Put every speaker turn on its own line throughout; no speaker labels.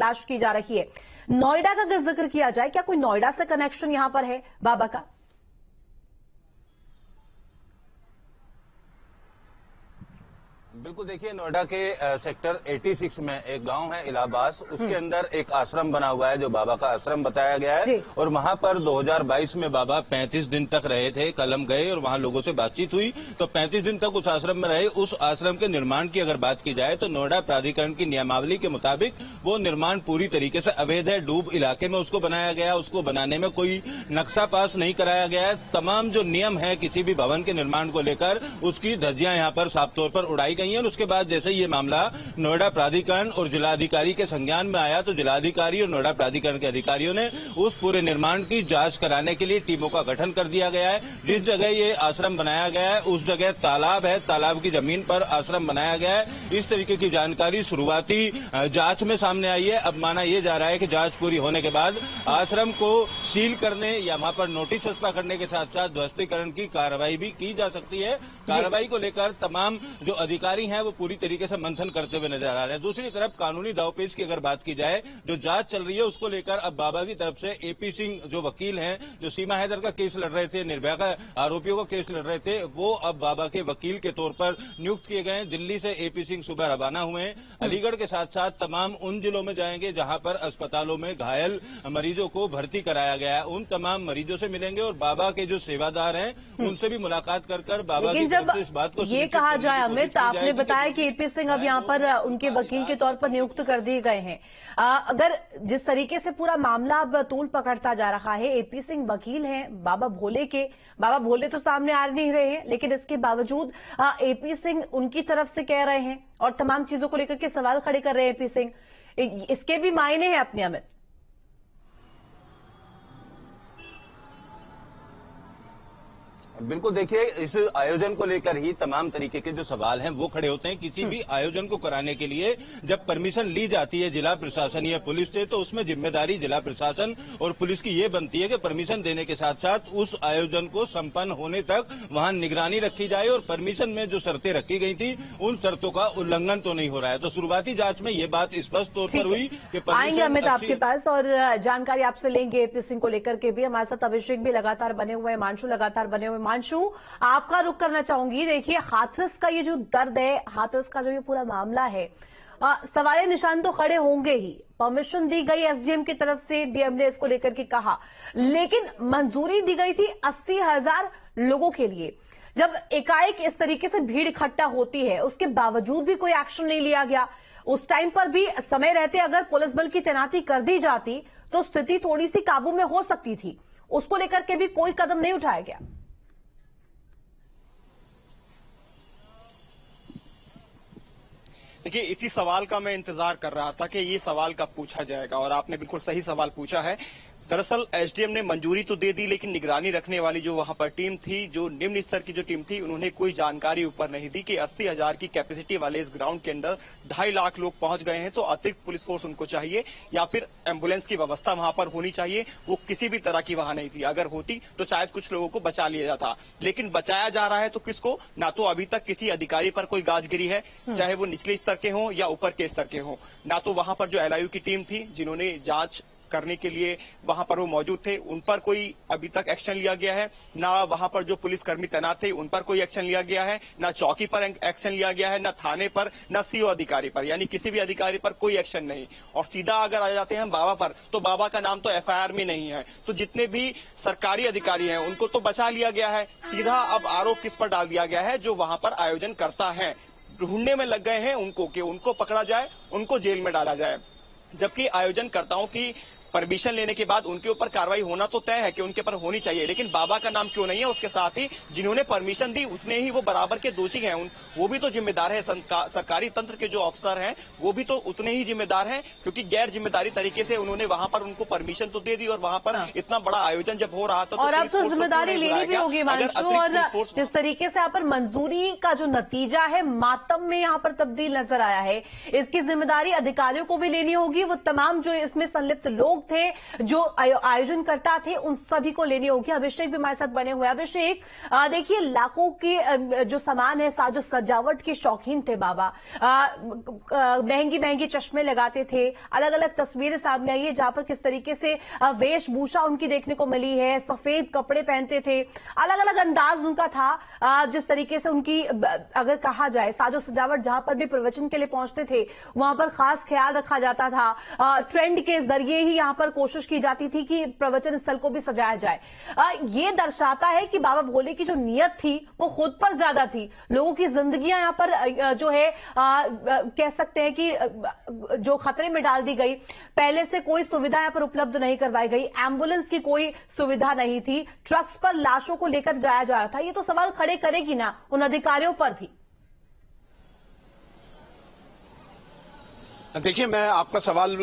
तलाश की जा रही है। नोएडा का अगर जिक्र किया जाए, क्या कोई नोएडा से कनेक्शन यहां पर है बाबा का?
बिल्कुल, देखिए नोएडा के सेक्टर 86 में एक गांव है इलाहाबाद, उसके अंदर एक आश्रम बना हुआ है जो बाबा का आश्रम बताया गया है। और वहां पर 2022 में बाबा 35 दिन तक रहे थे। कल हम गए और वहां लोगों से बातचीत हुई तो 35 दिन तक उस आश्रम में रहे। उस आश्रम के निर्माण की अगर बात की जाए तो नोएडा प्राधिकरण की नियमावली के मुताबिक वो निर्माण पूरी तरीके से अवैध है। डूब इलाके में उसको बनाया गया, उसको बनाने में कोई नक्शा पास नहीं कराया गया है। तमाम जो नियम है किसी भी भवन के निर्माण को लेकर, उसकी धज्जियां यहाँ पर साफ तौर पर उड़ाई गई हैं। और उसके बाद जैसे ये मामला नोएडा प्राधिकरण और जिलाधिकारी के संज्ञान में आया तो जिलाधिकारी और नोएडा प्राधिकरण के अधिकारियों ने उस पूरे निर्माण की जांच कराने के लिए टीमों का गठन कर दिया गया है। जिस जगह ये आश्रम बनाया गया है उस जगह तालाब है, तालाब की जमीन पर आश्रम बनाया गया है। इस तरीके की जानकारी शुरुआती जांच में सामने आई है। अब माना यह जा रहा है कि जांच पूरी होने के बाद आश्रम को सील करने या वहां पर नोटिस चस्पा करने के साथ साथ ध्वस्तीकरण की कार्रवाई भी की जा सकती है। कार्रवाई को लेकर तमाम जो अधिकारी हैं वो पूरी तरीके से मंथन करते हुए नजर आ रहे हैं। दूसरी तरफ कानूनी दावपेच की अगर बात की जाए, जो जांच चल रही है उसको लेकर अब बाबा की तरफ से एपी सिंह जो वकील हैं, जो सीमा हैदर का केस लड़ रहे थे, निर्भया का आरोपियों का केस लड़ रहे थे, वो अब बाबा के वकील के तौर पर नियुक्त किए गए हैं। दिल्ली से एपी सिंह सुबह रवाना हुए हैं। अलीगढ़ के साथ साथ तमाम उन जिलों में जाएंगे जहां पर अस्पतालों में घायल मरीजों को भर्ती कराया गया है। उन तमाम मरीजों से मिलेंगे और बाबा के जो सेवादार हैं उनसे भी मुलाकात कर बाबा की तरफ से इस बात को
ये कहा जाए, अमित आपने बताया कि एपी सिंह अब यहाँ पर उनके वकील के तौर पर नियुक्त कर दिए गए हैं। अगर जिस तरीके से पूरा मामला अब तूल पकड़ता जा रहा है, एपी सिंह वकील हैं बाबा भोले के, बाबा भोले तो सामने आ नहीं रहे हैं, लेकिन इसके बावजूद एपी सिंह उनकी तरफ से कह रहे हैं और तमाम चीजों को लेकर के सवाल खड़े कर रहे हैं एपी सिंह। इसके भी मायने हैं अपने अमित।
बिल्कुल, देखिए इस आयोजन को लेकर ही तमाम तरीके के जो सवाल हैं वो खड़े होते हैं। किसी भी आयोजन को कराने के लिए जब परमिशन ली जाती है जिला प्रशासन या पुलिस से, तो उसमें जिम्मेदारी जिला प्रशासन और पुलिस की ये बनती है कि परमिशन देने के साथ साथ उस आयोजन को संपन्न होने तक वहां निगरानी रखी जाए। और परमिशन में जो शर्तें रखी गई थी उन शर्तों का उल्लंघन तो नहीं हो रहा है। तो शुरुआती जांच में ये बात स्पष्ट तौर पर हुई कि
आएंगे अमित आपके पास और जानकारी आपसे लेंगे एपी सिंह को लेकर के भी। हमारे साथ अभिषेक भी लगातार बने हुए हैं, मानशू लगातार बने हुए। मानशू, आपका रुख करना चाहूंगी। देखिए हाथरस का ये जो दर्द है, हाथरस का जो ये पूरा मामला है, सवाल निशान तो खड़े होंगे ही। परमिशन दी गई एसडीएम की तरफ से, डीएम ने इसको लेकर के कहा, लेकिन मंजूरी दी गई थी 80,000 लोगों के लिए। जब एकाएक इस तरीके से भीड़ इकट्ठा होती है उसके बावजूद भी कोई एक्शन नहीं लिया गया। उस टाइम पर भी समय रहते अगर पुलिस बल की तैनाती कर दी जाती तो स्थिति थोड़ी सी काबू में हो सकती थी। उसको लेकर के भी कोई कदम नहीं उठाया गया।
देखिए, इसी सवाल का मैं इंतजार कर रहा था कि ये सवाल कब पूछा जाएगा और आपने बिल्कुल सही सवाल पूछा है। दरअसल एसडीएम ने मंजूरी तो दे दी, लेकिन निगरानी रखने वाली जो वहां पर टीम थी, जो निम्न स्तर की जो टीम थी, उन्होंने कोई जानकारी ऊपर नहीं दी कि 80,000 की कैपेसिटी वाले इस ग्राउंड के अंदर 2.5 लाख लोग पहुंच गए हैं तो अतिरिक्त पुलिस फोर्स उनको चाहिए या फिर एम्बुलेंस की व्यवस्था वहां पर होनी चाहिए। वो किसी भी तरह की वहां नहीं थी। अगर होती तो शायद कुछ लोगों को बचा लिया जाता, लेकिन बचाया जा रहा है तो किसको? ना तो अभी तक किसी अधिकारी पर कोई गाजगिरी है, चाहे वो निचले स्तर के हों या ऊपर के स्तर के हों। ना तो वहां पर जो एलआईयू की टीम थी जिन्होंने जांच करने के लिए वहां पर वो मौजूद थे, उन पर कोई अभी तक एक्शन लिया गया है। ना वहां पर जो पुलिसकर्मी तैनात थे उन पर कोई एक्शन लिया गया है, ना चौकी पर एक्शन लिया गया है, ना थाने पर, ना सीओ अधिकारी पर, यानी किसी भी अधिकारी पर कोई एक्शन नहीं। और सीधा अगर आ जाते हैं बाबा पर, तो बाबा का नाम तो एफआईआर में नहीं है। तो जितने भी सरकारी अधिकारी हैं उनको तो बचा लिया गया है, सीधा अब आरोप किस पर डाल दिया गया है? जो वहां पर आयोजन करता है। ढूंढने में लग गए हैं उनको कि उनको पकड़ा जाए, उनको जेल में डाला जाए। जबकि आयोजनकर्ताओं की परमिशन लेने के बाद उनके ऊपर कार्रवाई होना तो तय है कि उनके ऊपर होनी चाहिए, लेकिन बाबा का नाम क्यों नहीं है? उसके साथ ही जिन्होंने परमिशन दी उतने ही वो बराबर के दोषी हैं। वो भी तो जिम्मेदार है। सरकारी तंत्र के जो अफसर हैं वो भी तो उतने ही जिम्मेदार हैं, क्योंकि गैर जिम्मेदारी तरीके से उन्होंने वहां पर उनको परमिशन तो दे दी और वहां पर इतना बड़ा आयोजन जब हो रहा था
और अब तो जिम्मेदारी लेनी भी होगी मानशू। और जिस तरीके से यहाँ पर मंजूरी का जो नतीजा है मातम में यहाँ पर तब्दील नजर आया है, इसकी जिम्मेदारी अधिकारियों को भी लेनी होगी। वो तमाम जो इसमें संलिप्त लोग लोग थे, जो आयोजनकर्ता थे, उन सभी को लेनी होगी। अभिषेक भी हमारे साथ बने हुए हैं। अभिषेक, देखिए लाखों के जो सामान है, साजो सजावट के शौकीन थे बाबा, महंगी महंगी चश्मे लगाते थे। अलग अलग तस्वीरें सामने आई है जहां पर किस तरीके से वेशभूषा उनकी देखने को मिली है, सफेद कपड़े पहनते थे, अलग अलग अंदाज उनका था। जिस तरीके से उनकी अगर कहा जाए साजो सजावट, जहां पर भी प्रवचन के लिए पहुंचते थे वहां पर खास ख्याल रखा जाता था। ट्रेंड के जरिए ही यहां पर कोशिश की जाती थी कि प्रवचन स्थल को भी सजाया जाए। ये दर्शाता है कि बाबा भोले की जो नियत थी वो खुद पर ज्यादा थी। लोगों की जिंदगियां यहां पर जो है कह सकते हैं कि जो खतरे में डाल दी गई। पहले से कोई सुविधा यहां पर उपलब्ध नहीं करवाई गई, एम्बुलेंस की कोई सुविधा नहीं थी, ट्रक्स पर लाशों को लेकर जाया जा रहा था। ये तो सवाल खड़े करेगी ना उन अधिकारियों पर भी।
देखिए, मैं आपका सवाल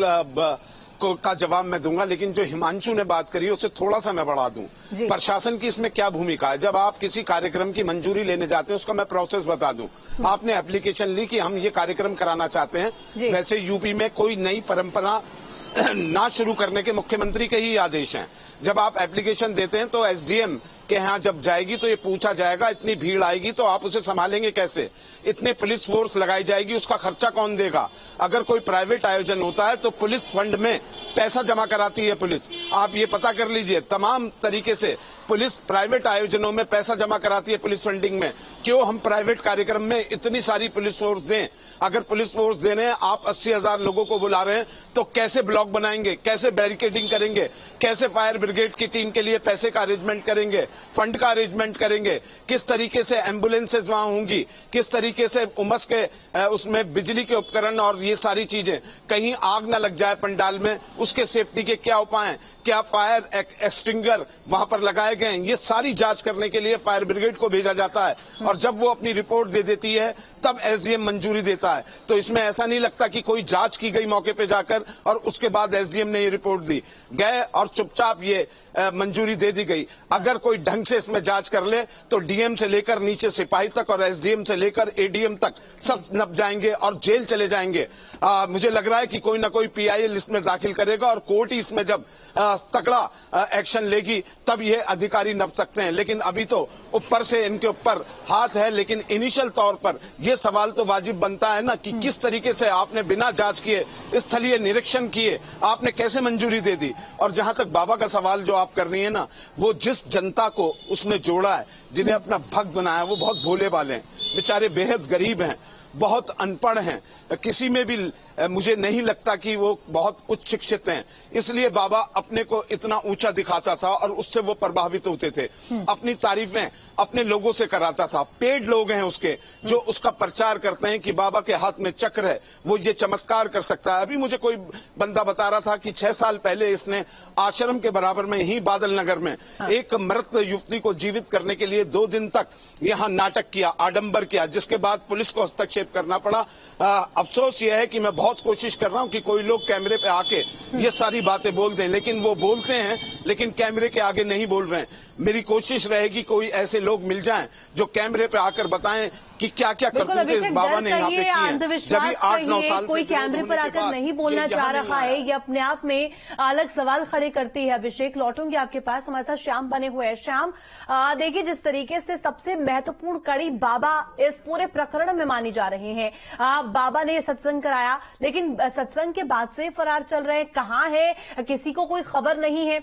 का जवाब मैं दूंगा, लेकिन जो हिमांशु ने बात करी उससे थोड़ा सा मैं बढ़ा दूं। प्रशासन की इसमें क्या भूमिका है? जब आप किसी कार्यक्रम की मंजूरी लेने जाते हैं, उसका मैं प्रोसेस बता दूं। आपने एप्लीकेशन ली कि हम ये कार्यक्रम कराना चाहते हैं। वैसे यूपी में कोई नई परंपरा ना शुरू करने के मुख्यमंत्री के ही आदेश हैं। जब आप एप्लीकेशन देते हैं तो एसडीएम के यहाँ जब जाएगी तो ये पूछा जाएगा, इतनी भीड़ आएगी तो आप उसे संभालेंगे कैसे? इतने पुलिस फोर्स लगाई जाएगी, उसका खर्चा कौन देगा? अगर कोई प्राइवेट आयोजन होता है तो पुलिस फंड में पैसा जमा कराती है पुलिस। आप ये पता कर लीजिए, तमाम तरीके से पुलिस प्राइवेट आयोजनों में पैसा जमा कराती है पुलिस फंडिंग में। क्यों हम प्राइवेट कार्यक्रम में इतनी सारी पुलिस फोर्स दें? अगर पुलिस फोर्स दे रहे हैं, आप 80,000 लोगों को बुला रहे हैं, तो कैसे ब्लॉक बनाएंगे, कैसे बैरिकेडिंग करेंगे, कैसे फायर ब्रिगेड की टीम के लिए पैसे का अरेंजमेंट करेंगे, फंड का अरेंजमेंट करेंगे, किस तरीके से एम्बुलेंसेज वहां होंगी, किस तरीके से उमस के उसमें बिजली के उपकरण और ये सारी चीजें, कहीं आग न लग जाए पंडाल में, उसके सेफ्टी के क्या उपाय हैं, क्या फायर एक्सटिंगर वहां पर लगाए गए हैं, ये सारी जांच करने के लिए फायर ब्रिगेड को भेजा जाता है। और जब वो अपनी रिपोर्ट दे देती है तब एसडीएम मंजूरी देता है। तो इसमें ऐसा नहीं लगता कि कोई जांच की गई मौके पे जाकर और उसके बाद एसडीएम ने ये रिपोर्ट दी, गए और चुपचाप ये मंजूरी दे दी गई। अगर कोई ढंग से इसमें जांच कर ले तो डीएम से लेकर नीचे सिपाही तक और एसडीएम से लेकर एडीएम तक सब नप जाएंगे और जेल चले जाएंगे। मुझे लग रहा है कि कोई ना कोई पीआईएल इसमें दाखिल करेगा और कोर्ट ही इसमें जब तगड़ा एक्शन लेगी तब ये अधिकारी नप सकते हैं। लेकिन अभी तो ऊपर से इनके ऊपर हाथ है। लेकिन इनिशियल तौर पर ये सवाल तो वाजिब बनता है ना कि किस तरीके से आपने बिना जांच किए, स्थलीय निरीक्षण किए, आपने कैसे मंजूरी दे दी? और जहां तक बाबा का सवाल जो आप कर रही है ना, वो जिस जनता को उसने जोड़ा है, जिन्हें अपना भक्त बनाया, वो बहुत भोले वाले हैं, बेचारे बेहद गरीब हैं, बहुत अनपढ़ हैं, किसी में भी मुझे नहीं लगता कि वो बहुत उच्च शिक्षित हैं। इसलिए बाबा अपने को इतना ऊंचा दिखाता था और उससे वो प्रभावित होते थे। अपनी तारीफें अपने लोगों से कराता था। पेड लोग हैं उसके जो उसका प्रचार करते हैं कि बाबा के हाथ में चक्र है, वो ये चमत्कार कर सकता है। अभी मुझे कोई बंदा बता रहा था कि 6 साल पहले इसने आश्रम के बराबर में ही बादल नगर में एक मृत युवती को जीवित करने के लिए 2 दिन तक यहाँ नाटक किया, आडंबर किया, जिसके बाद पुलिस को हस्तक्षेप करना पड़ा। अफसोस यह है कि मैं बहुत कोशिश कर रहा हूं कि कोई लोग कैमरे पे आके ये सारी बातें बोल दें, लेकिन वो बोलते हैं लेकिन कैमरे के आगे नहीं बोल रहे हैं। मेरी कोशिश रहेगी कोई ऐसे लोग मिल जाएं जो कैमरे पे आकर बताएं कि क्या क्या करतूतें इस बाबा ने यहाँ पे की हैं। जब 8-9 साल
कोई कैमरे पर आकर नहीं बोलना चाह रहा है, ये अपने आप में अलग सवाल खड़े करती है। अभिषेक, लौटूंगी आपके पास, हमारे साथ श्याम बने हुए हैं। श्याम, देखिए जिस तरीके से सबसे महत्वपूर्ण कड़ी बाबा इस पूरे प्रकरण में मानी जा रही है। बाबा ने सत्संग कराया लेकिन सत्संग के बाद से फरार चल रहे, कहाँ है किसी को कोई खबर नहीं है।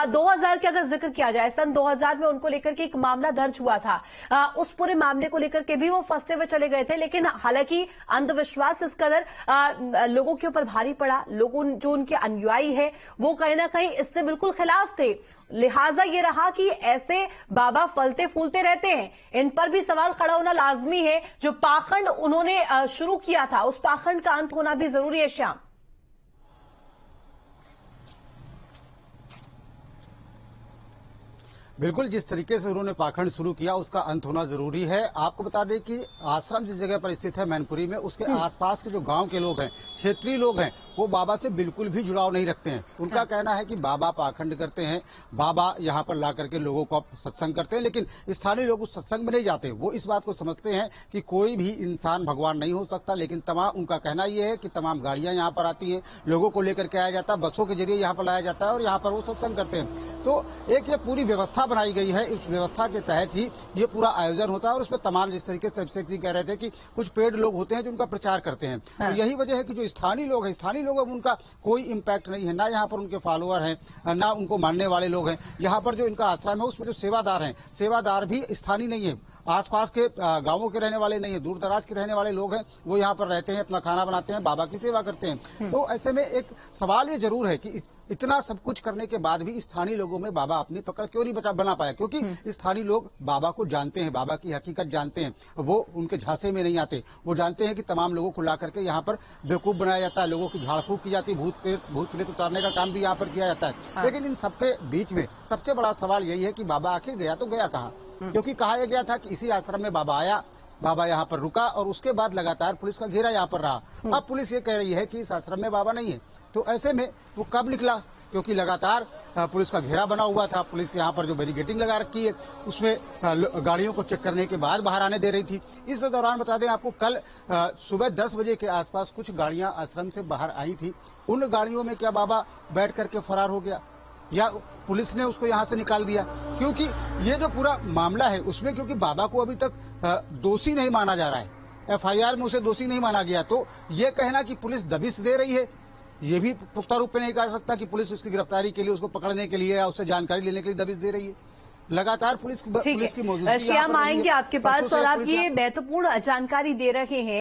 2000 के अगर जिक्र किया जाए, सन 2000 में उनको लेकर के एक मामला दर्ज हुआ था। उस पूरे मामले को लेकर के भी वो फंसते हुए चले गए थे। लेकिन हालांकि अंधविश्वास इस कदर लोगों के ऊपर भारी पड़ा, लोगों जो उनके अनुयायी है वो कहीं ना कहीं इससे बिल्कुल खिलाफ थे। लिहाजा ये रहा कि ऐसे बाबा फलते फूलते रहते हैं, इन पर भी सवाल खड़ा होना लाजमी है। जो पाखंड उन्होंने शुरू किया था, उस पाखंड का अंत होना भी जरूरी है। श्याम,
बिल्कुल, जिस तरीके से उन्होंने पाखंड शुरू किया उसका अंत होना जरूरी है। आपको बता दें कि आश्रम जिस जगह पर स्थित है मैनपुरी में, उसके आसपास के जो गांव के लोग हैं, क्षेत्रीय लोग हैं, वो बाबा से बिल्कुल भी जुड़ाव नहीं रखते हैं। उनका कहना है कि बाबा पाखंड करते हैं, बाबा यहाँ पर ला करके लोगों को सत्संग करते हैं, लेकिन स्थानीय लोग उस सत्संग में नहीं जाते। वो इस बात को समझते हैं कि कोई भी इंसान भगवान नहीं हो सकता, लेकिन तमाम उनका कहना यह है कि तमाम गाड़ियां यहाँ पर आती हैं, लोगों को लेकर के आया जाता है, बसों के जरिए यहाँ पर लाया जाता है और यहाँ पर वो सत्संग करते हैं। तो एक ये पूरी व्यवस्था बनाई गई है, इस व्यवस्था के तहत ही ये पूरा आयोजन होता है और उसमें तमाम, जिस तरीके से अभिषेक जी कह रहे थे कि कुछ पेड लोग होते हैं जो उनका प्रचार करते हैं। हाँ। तो यही वजह है कि जो स्थानीय लोग हैं, स्थानीय लोग उनका कोई इम्पैक्ट नहीं है, ना यहाँ पर उनके फॉलोअर हैं, ना उनको मानने वाले लोग हैं। यहाँ पर जो इनका आश्रम है उसमें जो सेवादार हैं, सेवादार भी स्थानीय नहीं है, आसपास के गांवों के रहने वाले नहीं है, दूर दराज के रहने वाले लोग हैं, वो यहाँ पर रहते हैं, अपना खाना बनाते हैं, बाबा की सेवा करते हैं। तो ऐसे में एक सवाल ये जरूर है कि इतना सब कुछ करने के बाद भी स्थानीय लोगों में बाबा अपनी पकड़ क्यों नहीं बना पाया? क्योंकि स्थानीय लोग बाबा को जानते हैं, बाबा की हकीकत जानते हैं, वो उनके झांसे में नहीं आते। वो जानते हैं कि तमाम लोगों को ला करके यहाँ पर बेवकूफ बनाया जाता है, लोगों की झाड़ फूक की जाती है, भूत प्रेत उतारने का काम भी यहाँ पर किया जाता है। हाँ। लेकिन इन सबके बीच में सबसे बड़ा सवाल यही है कि बाबा आखिर गया तो गया कहाँ? क्योंकि कहा यह गया था कि इसी आश्रम में बाबा आया, बाबा यहाँ पर रुका और उसके बाद लगातार पुलिस का घेरा यहाँ पर रहा। अब पुलिस ये कह रही है कि इस आश्रम में बाबा नहीं है, तो ऐसे में वो कब निकला? क्योंकि लगातार पुलिस का घेरा बना हुआ था, पुलिस यहाँ पर जो बैरिकेडिंग लगा रखी है उसमें गाड़ियों को चेक करने के बाद बाहर आने दे रही थी। इस दौरान बता दें आपको, कल सुबह 10 बजे के आसपास कुछ गाड़ियां आश्रम से बाहर आई थी। उन गाड़ियों में क्या बाबा बैठ करके फरार हो गया या पुलिस ने उसको यहाँ से निकाल दिया? क्योंकि ये जो पूरा मामला है उसमें क्योंकि बाबा को अभी तक दोषी नहीं माना जा रहा है, FIR में उसे दोषी नहीं माना गया, तो ये कहना कि पुलिस दबिश दे रही है ये भी पुख्ता रूप में नहीं कह सकता कि पुलिस उसकी गिरफ्तारी के लिए, उसको पकड़ने के लिए या उससे जानकारी लेने के लिए दबिश दे रही है। लगातार पुलिस की मौजूदगी
श्याम आएंगे आपके पास और आप ये महत्वपूर्ण जानकारी दे रहे हैं।